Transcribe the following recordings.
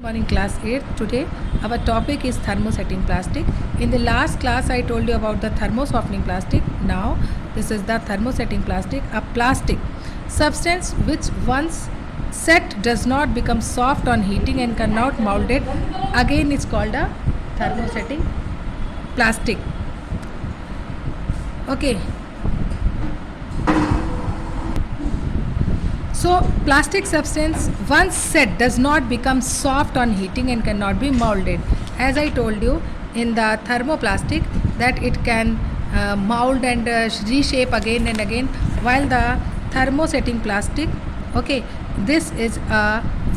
Morning class 8. Today our topic is thermosetting plastic. In the last class I told you about the thermosoftening plastic. Now this is the thermosetting plastic, a plastic substance which once set does not become soft on heating and cannot mold it. Again it's called a thermosetting plastic. Okay. So plastic substance once set does not become soft on heating and cannot be molded. As I told you in the thermoplastic that it can mold and reshape again and again, while the thermosetting plastic, okay, this is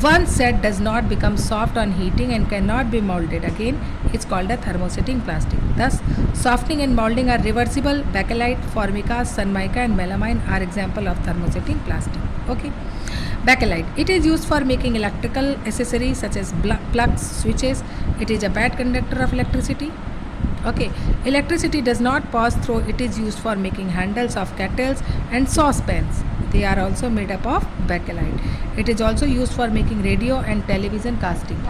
once set does not become soft on heating and cannot be molded again. It's called a thermosetting plastic. Thus softening and molding are reversible. Bakelite, formica, sunmica and melamine are example of thermosetting plastic. Okay. Bakelite, it is used for making electrical accessories such as plugs, switches. It is a bad conductor of electricity. Okay, electricity does not pass through. It is used for making handles of kettles and saucepans. They are also made up of bakelite. It is also used for making radio and television casting.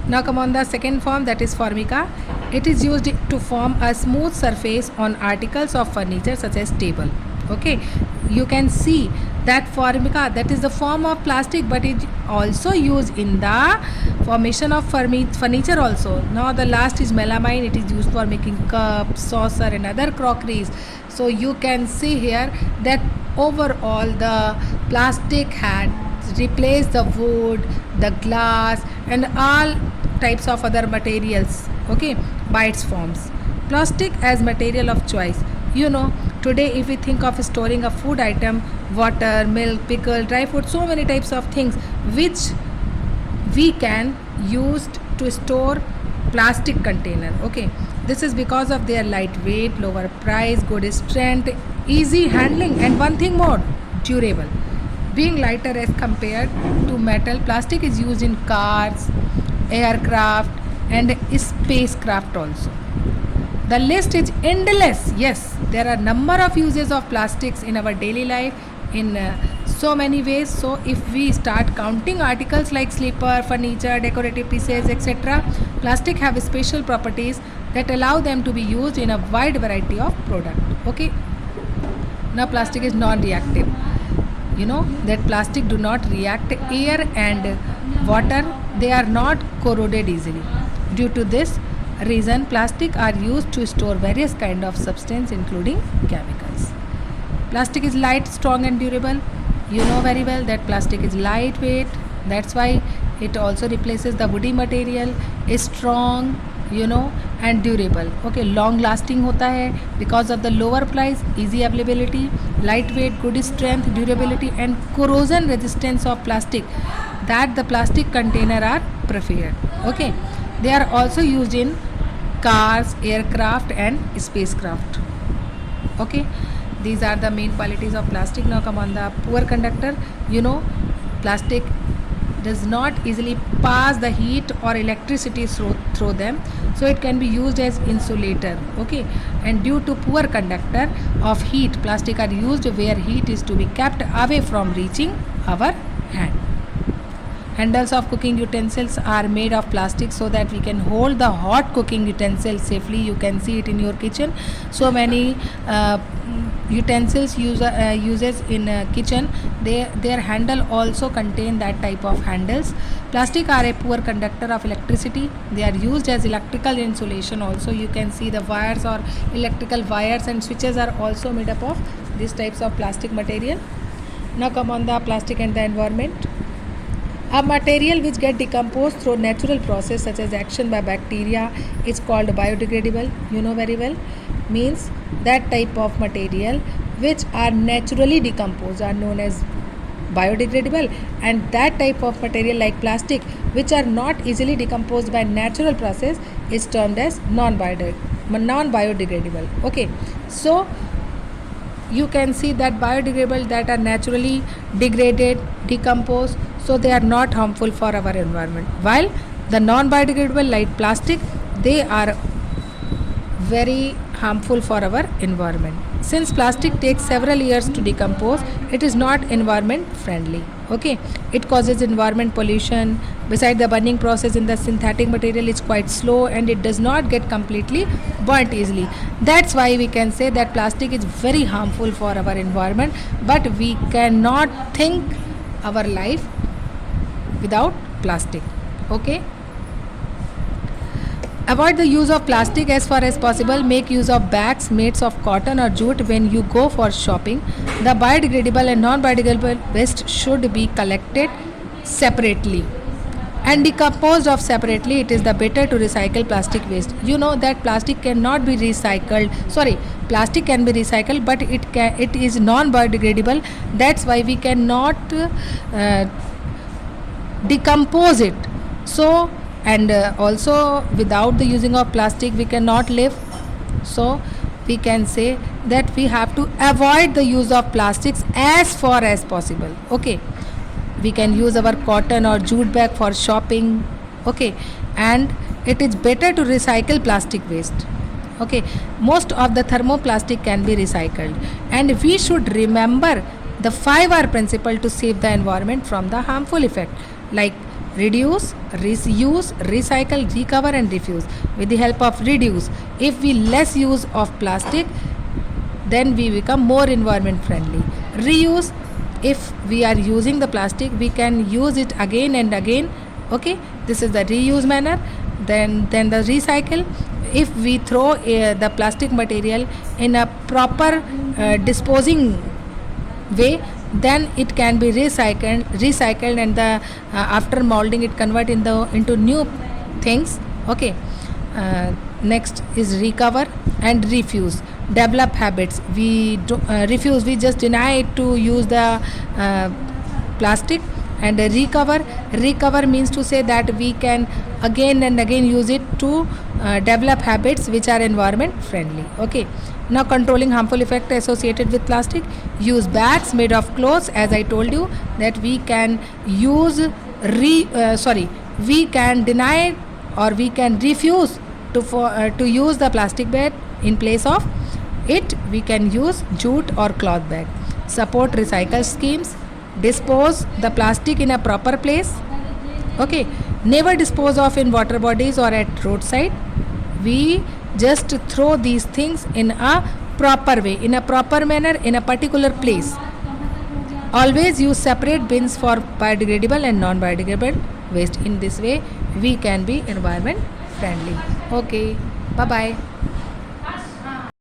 Now come on the second form, that is formica. It is used to form a smooth surface on articles of furniture such as table. Okay, you can see that formica, that is the form of plastic, but it also used in the formation of furniture also. Now the last is melamine. It is used for making cups, saucer and other crockeries. So you can see here that overall the plastic had replaced the wood, the glass and all types of other materials, okay, by its forms. Plastic as material of choice. You know, today if we think of storing a food item, water, milk, pickle, dry food, so many types of things which we can use to store plastic container. Okay, this is because of their lightweight, lower price, good strength, easy handling and one thing more, durable. Being lighter as compared to metal, plastic is used in cars, aircraft and spacecraft also. The list is endless. Yes, there are number of uses of plastics in our daily life in so many ways. So if we start counting articles like slipper, furniture, decorative pieces, etc., plastic have special properties that allow them to be used in a wide variety of product. Okay. Now plastic is non-reactive. You know that plastic do not react air and water. They are not corroded easily. Due to this reason, plastic are used to store various kind of substance including chemicals. Plastic is light, strong and durable. You know very well that plastic is lightweight. That's why it also replaces the woody material. Is strong, you know, and durable. Okay, long lasting hota hai because of the lower price, easy availability, lightweight, good strength, durability and corrosion resistance of plastic, that the plastic container are preferred. Okay, they are also used in cars, aircraft and spacecraft. Okay, these are the main qualities of plastic. Now come on the poor conductor. You know, plastic does not easily pass the heat or electricity through them, so it can be used as insulator. Okay, and due to poor conductor of heat, plastic are used where heat is to be kept away from reaching our hand. Handles of cooking utensils are made of plastic so that we can hold the hot cooking utensils safely. You can see it in your kitchen. So many utensils uses in kitchen, their handle also contain that type of handles. Plastic are a poor conductor of electricity. They are used as electrical insulation also. You can see the wires or electrical wires and switches are also made up of these types of plastic material. Now come on the plastic and the environment. A material which get decomposed through natural process such as action by bacteria is called biodegradable. You know very well, means that type of material which are naturally decomposed are known as biodegradable, and that type of material like plastic which are not easily decomposed by natural process is termed as non-biodegradable. Okay, so you can see that biodegradable, that are naturally degraded, decomposed, so they are not harmful for our environment, while the non-biodegradable like plastic, they are very harmful for our environment. Since plastic takes several years to decompose, it is not environment friendly. Okay, it causes environment pollution. Beside, the burning process in the synthetic material is quite slow and it does not get completely burnt easily. That's why we can say that plastic is very harmful for our environment, but we cannot think our life without plastic. Okay, avoid the use of plastic as far as possible. Make use of bags made of cotton or jute when you go for shopping. The biodegradable and non-biodegradable waste should be collected separately and decomposed of separately. It is the better to recycle plastic waste. You know that plastic cannot be recycled. Sorry, plastic can be recycled, but it is non-biodegradable. That's why we cannot decompose it. So, and also without the using of plastic we cannot live. So we can say that we have to avoid the use of plastics as far as possible. Okay, we can use our cotton or jute bag for shopping. Okay, and it is better to recycle plastic waste. Okay, most of the thermoplastic can be recycled, and we should remember the 5R principle to save the environment from the harmful effect, like reduce, reuse, recycle, recover and refuse. With the help of reduce, if we less use of plastic, then we become more environment friendly. Reuse, if we are using the plastic, we can use it again and again. Okay, this is the reuse manner. Then the recycle, if we throw the plastic material in a proper disposing way, then it can be recycled and the after molding it convert into new things. Okay, next is recover and refuse. Develop habits. We refuse, we just deny it to use the plastic. And recover means to say that we can again and again use it to develop habits which are environment friendly. Okay, now controlling harmful effect associated with plastic. Use bags made of clothes. As I told you that we can use we can deny or we can refuse to use the plastic bag. In place of it we can use jute or cloth bag. Support recycle schemes. Dispose the plastic in a proper place. Okay, never dispose of in water bodies or at roadside. We just throw these things in a proper way, in a proper manner, in a particular place. Always use separate bins for biodegradable and non-biodegradable waste. In this way we can be environment friendly. Okay, bye bye.